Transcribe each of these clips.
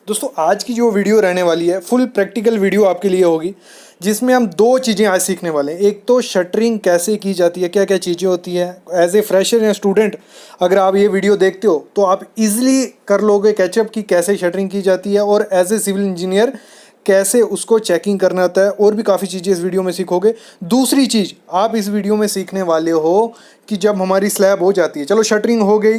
दोस्तों आज की जो वीडियो रहने वाली है फुल प्रैक्टिकल वीडियो आपके लिए होगी, जिसमें हम दो चीज़ें आज सीखने वाले हैं। एक तो शटरिंग कैसे की जाती है, क्या क्या चीज़ें होती हैं। एज ए फ्रेशर या स्टूडेंट अगर आप ये वीडियो देखते हो तो आप इजीली कर लोगे कैचअप कि कैसे शटरिंग की जाती है, और एज ए सिविल इंजीनियर कैसे उसको चेकिंग करना होता है। और भी काफ़ी चीज़ें इस वीडियो में सीखोगे। दूसरी चीज़ आप इस वीडियो में सीखने वाले हो कि जब हमारी स्लैब हो जाती है, चलो शटरिंग हो गई,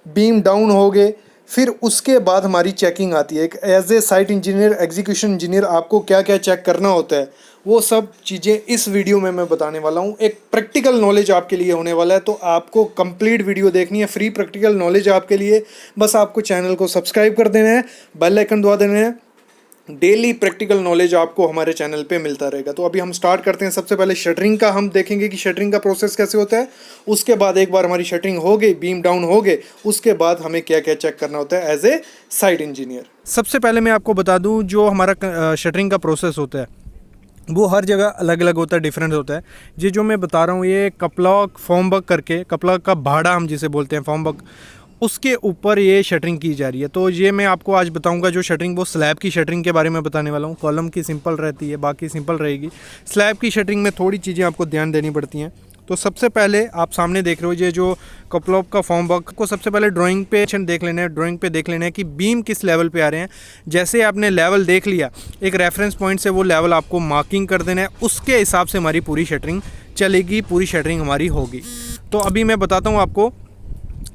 बीम डाउन हो गए, फिर उसके बाद हमारी चेकिंग आती है। एक as a site engineer, execution engineer आपको क्या क्या चेक करना होता है, वो सब चीज़ें इस वीडियो में मैं बताने वाला हूँ। एक प्रैक्टिकल नॉलेज आपके लिए होने वाला है, तो आपको कंप्लीट वीडियो देखनी है। फ्री प्रैक्टिकल नॉलेज आपके लिए, बस आपको चैनल को सब्सक्राइब कर देना है, बेल आइकन दबा देना है। डेली प्रैक्टिकल नॉलेज आपको हमारे चैनल पे मिलता रहेगा। तो अभी हम स्टार्ट करते हैं। सबसे पहले शटरिंग का हम देखेंगे कि शटरिंग का प्रोसेस कैसे होता है। उसके बाद एक बार हमारी शटरिंग हो गई, बीम डाउन हो गए, उसके बाद हमें क्या क्या चेक करना होता है एज ए साइट इंजीनियर। सबसे पहले मैं आपको बता दूं, जो हमारा शटरिंग का प्रोसेस होता है वो हर जगह अलग अलग होता है, डिफरेंट होता है। ये जो मैं बता रहा हूँ ये कपलॉक फॉर्मवर्क करके, कपलॉक का भाड़ा हम जिसे बोलते हैं फॉर्मवर्क, उसके ऊपर ये शटरिंग की जा रही है। तो ये मैं आपको आज बताऊंगा जो शटरिंग, वो स्लैब की शटरिंग के बारे में बताने वाला हूँ। कॉलम की सिंपल रहती है, बाकी सिंपल रहेगी। स्लैब की शटरिंग में थोड़ी चीज़ें आपको ध्यान देनी पड़ती हैं। तो सबसे पहले आप सामने देख रहे हो ये जो कपलॉक का फॉर्मवर्क को सबसे पहले ड्राइंग पे देख लेना है। ड्राइंग पे देख लेना है कि बीम किस लेवल पे आ रहे हैं। जैसे आपने लेवल देख लिया, एक रेफरेंस पॉइंट से वो लेवल आपको मार्किंग कर देना है। उसके हिसाब से हमारी पूरी शटरिंग चलेगी, पूरी शटरिंग हमारी होगी। तो अभी मैं बताता हूँ आपको।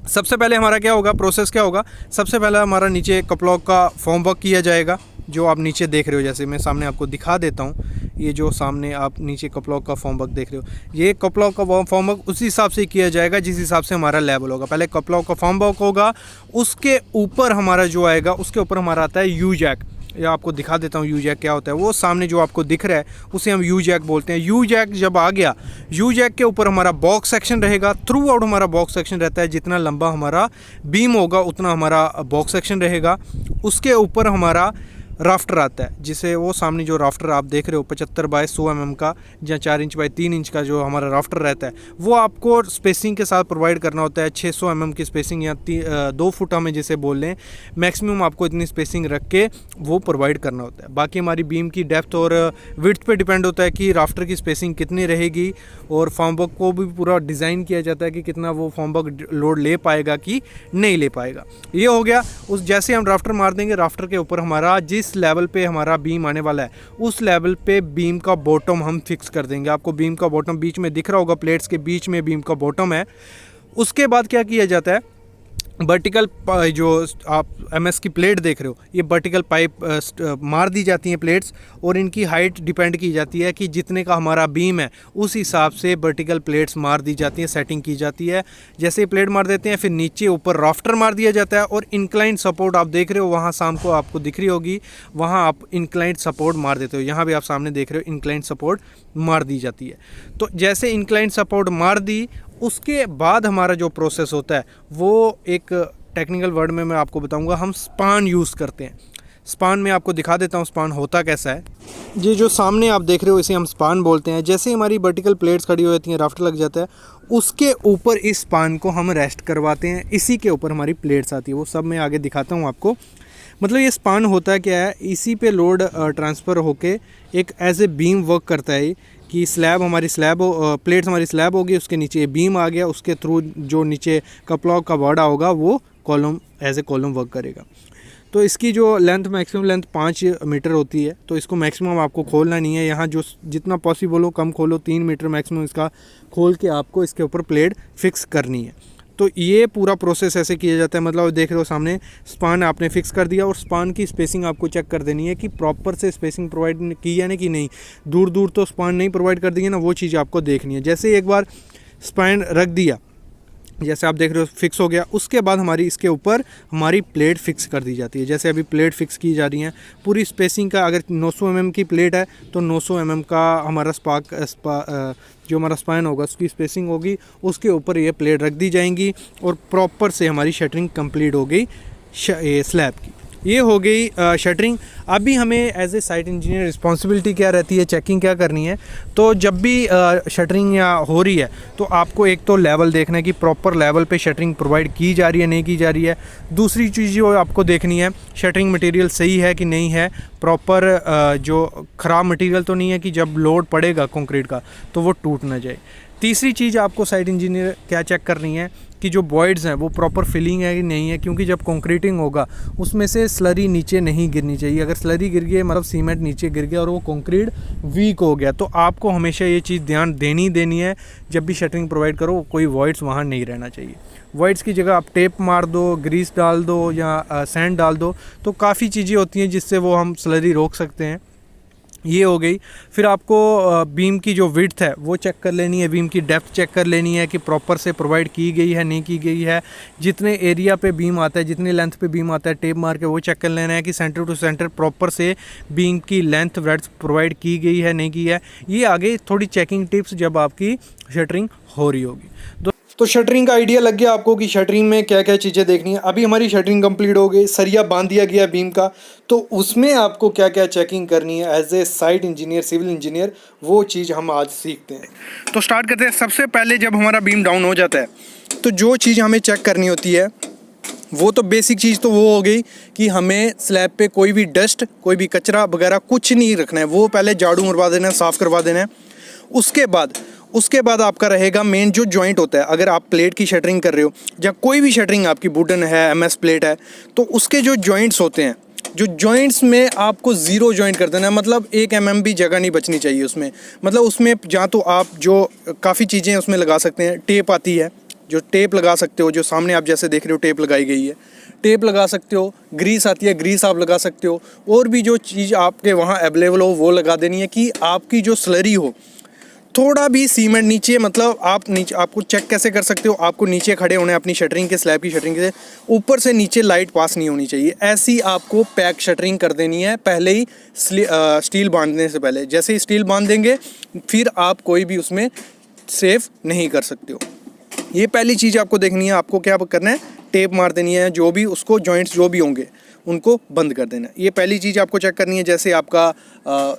सबसे पहले हमारा क्या होगा, प्रोसेस क्या होगा। सबसे पहले हमारा नीचे कपलॉक का फॉर्मवर्क किया जाएगा, जो आप नीचे देख रहे हो। जैसे मैं सामने आपको दिखा देता हूँ, ये जो सामने आप नीचे कपलॉक का फॉर्मवर्क देख रहे हो, ये कपलॉक का फॉर्मवर्क उसी हिसाब से किया जाएगा जिस हिसाब से हमारा लेवल होगा। पहले कपलॉक का फॉर्मवर्क होगा, उसके ऊपर हमारा जो आएगा, उसके ऊपर हमारा आता है यू जैक। या आपको दिखा देता हूँ यू जैक क्या होता है। वो सामने जो आपको दिख रहा है उसे हम यू जैक बोलते हैं। यू जैक जब आ गया, यू जैक के ऊपर हमारा बॉक्स सेक्शन रहेगा। थ्रू आउट हमारा बॉक्स सेक्शन रहता है, जितना लंबा हमारा बीम होगा उतना हमारा बॉक्स सेक्शन रहेगा। उसके ऊपर हमारा राफ्टर आता है, जिसे वो सामने जो राफ्टर आप देख रहे हो 75 बाय 100 mm का, या 4 इंच बाय 3 इंच का जो हमारा राफ्टर रहता है, वो आपको स्पेसिंग के साथ प्रोवाइड करना होता है। 600 mm की स्पेसिंग या 2 फुट हमें जिसे बोल लें, मैक्सिमम आपको इतनी स्पेसिंग रख के वो प्रोवाइड करना होता है। बाकी हमारी बीम की डेप्थ और विड्थ पे डिपेंड होता है कि राफ्टर की स्पेसिंग कितनी रहेगी, और फॉर्मवर्क को भी पूरा डिज़ाइन किया जाता है कि कितना वो फॉर्मवर्क लोड ले पाएगा कि नहीं ले पाएगा। ये हो गया। उस जैसे हम राफ्टर मार देंगे, राफ्टर के ऊपर हमारा जिस लेवल पे हमारा बीम आने वाला है, उस लेवल पे बीम का बॉटम हम फिक्स कर देंगे। आपको बीम का बॉटम बीच में दिख रहा होगा, प्लेट्स के बीच में बीम का बॉटम है। उसके बाद क्या किया जाता है, वर्टिकल जो आप एमएस की प्लेट देख रहे हो, ये वर्टिकल पाइप मार दी जाती हैं प्लेट्स, और इनकी हाइट डिपेंड की जाती है कि जितने का हमारा बीम है उस हिसाब से वर्टिकल प्लेट्स मार दी जाती हैं, सेटिंग की जाती है। जैसे ही प्लेट मार देते हैं, फिर नीचे ऊपर राफ्टर मार दिया जाता है, और इंक्लाइंड सपोर्ट आप देख रहे हो वहाँ शाम को आपको दिख रही होगी, वहाँ आप इंक्लाइंड सपोर्ट मार देते हो। यहाँ भी आप सामने देख रहे हो इंक्लाइंड सपोर्ट मार दी जाती है। तो जैसे इंक्लाइंड सपोर्ट मार दी, उसके बाद हमारा जो प्रोसेस होता है वो एक टेक्निकल वर्ड में मैं आपको बताऊंगा, हम स्पान यूज़ करते हैं। स्पान में आपको दिखा देता हूँ स्पान होता कैसा है। ये जो सामने आप देख रहे हो इसे हम स्पान बोलते हैं। जैसे हमारी वर्टिकल प्लेट्स खड़ी हो जाती हैं, राफ्टर लग जाता है, उसके ऊपर इस स्पान को हम रेस्ट करवाते हैं। इसी के ऊपर हमारी प्लेट्स आती है, वो सब मैं आगे दिखाता हूँ आपको। मतलब ये स्पान होता क्या है, इसी पे लोड ट्रांसफ़र होके एक एज ए बीम वर्क करता है कि स्लैब हमारी स्लैब प्लेट्स हमारी स्लैब होगी, उसके नीचे बीम आ गया, उसके थ्रू जो नीचे कपलॉक का वर्ड होगा वो column as a column work करेगा। तो इसकी जो लेंथ, मैक्सिमम लेंथ 5 मीटर होती है। तो इसको मैक्सिमम आपको खोलना नहीं है, यहाँ जो जितना पॉसिबल हो कम खोलो, 3 मीटर मैक्सिमम इसका खोल के आपको इसके ऊपर प्लेट फिक्स करनी है। तो ये पूरा प्रोसेस ऐसे किया जाता है। मतलब देख रहे हो सामने स्पान आपने फिक्स कर दिया, और स्पान की स्पेसिंग आपको चेक कर देनी है कि प्रॉपर से स्पेसिंग प्रोवाइड की है ना कि नहीं। दूर दूर तो स्पान नहीं प्रोवाइड कर देंगे ना, वो चीज़ आपको देखनी है। जैसे एक बार स्पान रख दिया, जैसे आप देख रहे हो फिक्स हो गया, उसके बाद हमारी इसके ऊपर हमारी प्लेट फिक्स कर दी जाती है। जैसे अभी प्लेट फिक्स की जा रही हैं, पूरी स्पेसिंग का अगर 900 mm की प्लेट है तो 900 mm का हमारा जो हमारा स्पान होगा उसकी स्पेसिंग होगी, उसके ऊपर ये प्लेट रख दी जाएंगी, और प्रॉपर से हमारी शटरिंग कंप्लीट हो गई स्लैब की। ये हो गई शटरिंग। अभी हमें as a site engineer responsibility क्या रहती है, चेकिंग क्या करनी है। तो जब भी शटरिंग या हो रही है तो आपको एक तो लेवल देखना है कि प्रॉपर लेवल पे शटरिंग प्रोवाइड की जा रही है नहीं की जा रही है। दूसरी चीज़ जो आपको देखनी है शटरिंग मटेरियल सही है कि नहीं है, प्रॉपर जो ख़राब मटेरियल तो नहीं है कि जब लोड पड़ेगा कंक्रीट का तो वो टूट ना जाए। तीसरी चीज़ आपको साइट इंजीनियर क्या चेक करनी है कि जो वॉइड्स हैं वो प्रॉपर फिलिंग है कि नहीं है, क्योंकि जब कंक्रीटिंग होगा उसमें से स्लरी नीचे नहीं गिरनी चाहिए। अगर स्लरी गिर गई मतलब सीमेंट नीचे गिर गया और वो कंक्रीट वीक हो गया, तो आपको हमेशा ये चीज़ ध्यान देनी है जब भी शटरिंग प्रोवाइड करो, कोई वॉइड्स वहाँ नहीं रहना चाहिए। वॉइड्स की जगह आप टेप मार दो, ग्रीस डाल दो या सैंड डाल दो, तो काफ़ी चीज़ें होती हैं जिससे वो हम स्लरी रोक सकते हैं। ये हो गई। फिर आपको बीम की जो विड्थ है वो चेक कर लेनी है, बीम की डेप्थ चेक कर लेनी है कि प्रॉपर से प्रोवाइड की गई है नहीं की गई है। जितने एरिया पे बीम आता है, जितनी लेंथ पे बीम आता है, टेप मार के वो चेक कर लेना है कि सेंटर टू सेंटर प्रॉपर से बीम की लेंथ ब्रेड्थ प्रोवाइड की गई है नहीं की है। ये आगे थोड़ी चेकिंग टिप्स जब आपकी शटरिंग हो रही होगी। तो शटरिंग का आइडिया लग गया आपको कि शटरिंग में क्या क्या चीज़ें देखनी है। अभी हमारी शटरिंग कंप्लीट हो गई, सरिया बांध दिया गया बीम का, तो उसमें आपको क्या क्या चेकिंग करनी है as a site engineer, civil engineer, वो चीज़ हम आज सीखते हैं। तो स्टार्ट करते हैं। सबसे पहले जब हमारा बीम डाउन हो जाता है तो जो चीज़ हमें चेक करनी होती है वो तो बेसिक चीज़ तो वो हो गई कि हमें स्लैब पे कोई भी डस्ट, कोई भी कचरा वगैरह कुछ नहीं रखना है, वो पहले झाड़ू मरवा देना है, साफ़ करवा देना है। उसके बाद आपका रहेगा मेन जो जॉइंट होता है। अगर आप प्लेट की शटरिंग कर रहे हो या कोई भी शटरिंग आपकी वुडन है, एमएस प्लेट है, तो उसके जो जॉइंट्स होते हैं, जो जॉइंट्स में आपको ज़ीरो जॉइंट कर देना है, मतलब 1 mm भी जगह नहीं बचनी चाहिए उसमें। मतलब उसमें जहाँ तो आप जो काफ़ी चीज़ें उसमें लगा सकते हैं, टेप आती है जो टेप लगा सकते हो, जो सामने आप जैसे देख रहे हो टेप लगाई गई है, टेप लगा सकते हो। ग्रीस आती है, ग्रीस आप लगा सकते हो। और भी जो चीज़ आपके वहाँ अवेलेबल हो वो लगा देनी है कि आपकी जो स्लरी हो, थोड़ा भी सीमेंट नीचे, मतलब आप नीचे, आपको चेक कैसे कर सकते हो, आपको नीचे खड़े होने अपनी शटरिंग के, स्लैब की शटरिंग से ऊपर से नीचे लाइट पास नहीं होनी चाहिए। ऐसी आपको पैक शटरिंग कर देनी है पहले ही, स्टील बांधने से पहले। जैसे ही स्टील बांध देंगे फिर आप कोई भी उसमें सेव नहीं कर सकते हो। ये पहली चीज़ आपको देखनी है। आपको क्या करना है, टेप मार देनी है, जो भी उसको जॉइंट्स जो भी होंगे उनको बंद कर देना है। ये पहली चीज़ आपको चेक करनी है जैसे आपका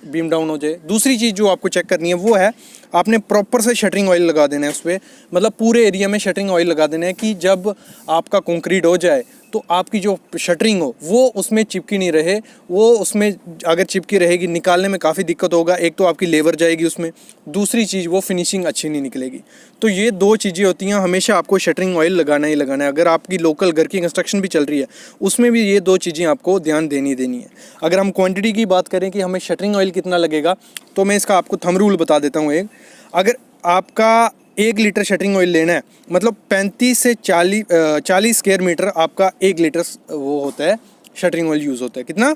बीम डाउन हो जाए। दूसरी चीज़ जो आपको चेक करनी है वो है आपने प्रॉपर से शटरिंग ऑयल लगा देना है उस पर, मतलब पूरे एरिया में शटरिंग ऑयल लगा देना है कि जब आपका कंक्रीट हो जाए तो आपकी जो शटरिंग हो वो उसमें चिपकी नहीं रहे। वो उसमें अगर चिपकी रहेगी निकालने में काफ़ी दिक्कत होगा। एक तो आपकी लेबर जाएगी उसमें, दूसरी चीज़ वो फिनिशिंग अच्छी नहीं निकलेगी। तो ये दो चीज़ें होती हैं, हमेशा आपको शटरिंग ऑयल लगाना ही लगाना है। अगर आपकी लोकल घर की कंस्ट्रक्शन भी चल रही है उसमें भी ये दो चीज़ें आपको ध्यान देनी है। अगर हम क्वांटिटी की बात करें कि हमें शटरिंग ऑयल कितना लगेगा, तो मैं इसका आपको थंब रूल बता देता हूँ एक। अगर आपका 1 लीटर शटरिंग ऑयल लेना है, मतलब 35 से 40 स्क्वायर मीटर आपका 1 लीटर वो होता है, शटरिंग ऑयल यूज़ होता है। कितना?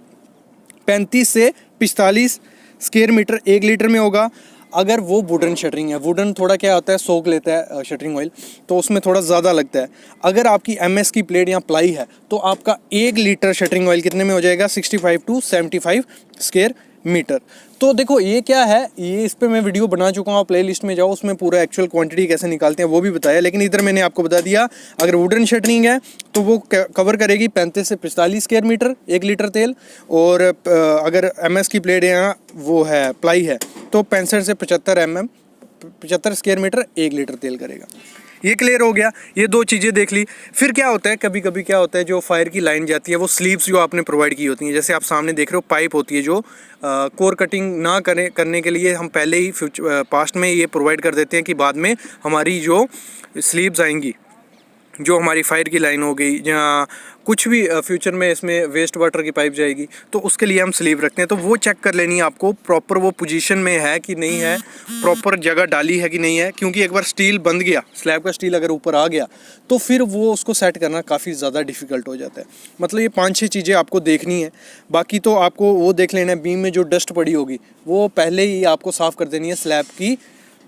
35 से 45 स्क्वायर मीटर 1 लीटर में होगा। अगर वो वुडन शटरिंग है, वुडन थोड़ा क्या होता है, सोख लेता है शटरिंग ऑयल, तो उसमें थोड़ा ज़्यादा लगता है। अगर आपकी एमएस की प्लेट या प्लाई है तो आपका 1 लीटर शटरिंग ऑयल कितने में हो जाएगा, 65 टू 75 स्क्वायर मीटर। तो देखो ये क्या है, ये इस पे मैं वीडियो बना चुका हूँ, प्ले लिस्ट में जाओ, उसमें पूरा एक्चुअल क्वांटिटी कैसे निकालते हैं वो भी बताया। लेकिन इधर मैंने आपको बता दिया अगर वुडन शटरिंग है तो वो कवर करेगी 35 से 45 स्क्वायर मीटर 1 लीटर तेल। और अगर एमएस की प्लेट या वो है प्लाई है तो 65 से 75 स्क्वायर मीटर 1 लीटर तेल करेगा। ये क्लियर हो गया, ये दो चीज़ें देख ली। फिर क्या होता है, कभी कभी क्या होता है, जो फायर की लाइन जाती है वो स्लीव्स जो आपने प्रोवाइड की होती हैं, जैसे आप सामने देख रहे हो पाइप होती है जो कोर कटिंग ना करने के लिए हम पहले ही पास्ट में ये प्रोवाइड कर देते हैं कि बाद में हमारी जो स्लीव्स आएंगी, जो हमारी फायर की लाइन हो गई या कुछ भी फ्यूचर में इसमें वेस्ट वाटर की पाइप जाएगी, तो उसके लिए हम स्लीव रखते हैं। तो वो चेक कर लेनी है आपको, प्रॉपर वो पोजीशन में है कि नहीं है, प्रॉपर जगह डाली है कि नहीं है। क्योंकि एक बार स्टील बंध गया, स्लैब का स्टील अगर ऊपर आ गया तो फिर वो उसको सेट करना काफ़ी ज़्यादा डिफ़िकल्ट हो जाता है। मतलब ये 5-6 चीज़ें आपको देखनी है। बाकी तो आपको वो देख लेना है, बीम में जो डस्ट पड़ी होगी वो पहले ही आपको साफ़ कर देनी है। स्लैब की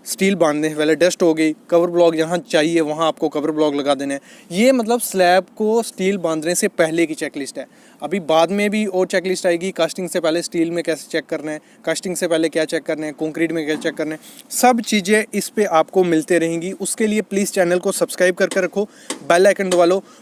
स्टील बांधने से पहले डस्ट हो गई, कवर ब्लॉक जहाँ चाहिए वहाँ आपको कवर ब्लॉक लगा देना है। ये मतलब स्लैब को स्टील बांधने से पहले की चेकलिस्ट है। अभी बाद में भी और चेकलिस्ट आएगी, कास्टिंग से पहले स्टील में कैसे चेक करना है, कास्टिंग से पहले क्या चेक करना है, कंक्रीट में क्या चेक करना है, सब चीज़ें इस पे आपको मिलते रहेंगी। उसके लिए प्लीज़ चैनल को सब्सक्राइब करके रखो, बेल आइकन दबा लो